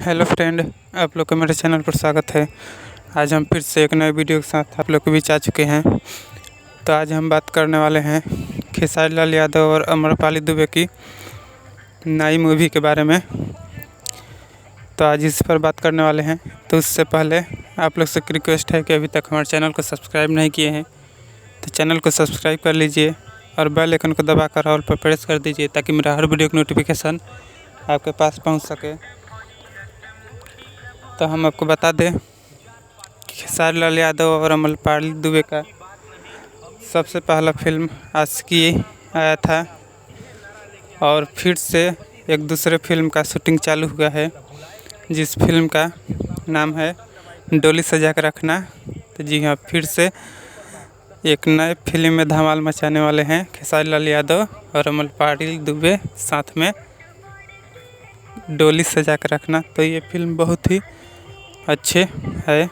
Hello friend, आप लोग का मेरे चैनल पर स्वागत है। आज हम फिर से एक नए वीडियो के साथ आप लोग के बीच आ चुके हैं। तो आज हम बात करने वाले हैं खेसारी लाल यादव और अम्रपाली दुबे की नई मूवी के बारे में। तो आज इस पर बात करने वाले हैं। तो उससे पहले आप लोग से एक रिक्वेस्ट है कि अभी तक हमारे चैनल को सब्सक्राइब नहीं किए हैं तो चैनल को सब्सक्राइब कर लीजिए और बेल आइकन को दबाकर ऑल पर प्रेस कर दीजिए ताकि मेरा हर वीडियो की नोटिफिकेशन आपके पास पहुंच सके। तो हम आपको बता दें कि खेसारी लाल यादव और अम्रपाली दुबे का सबसे पहला फिल्म आशिकी आया था और फिर से एक दूसरे फिल्म का शूटिंग चालू हुआ है, जिस फिल्म का नाम है डोली सजा के रखना। तो जी हाँ, फिर से एक नए फिल्म में धमाल मचाने वाले हैं खेसारी लाल यादव और अम्रपाली दुबे साथ में डोली सजा के रखना। तो ये फिल्म बहुत ही अच्छे है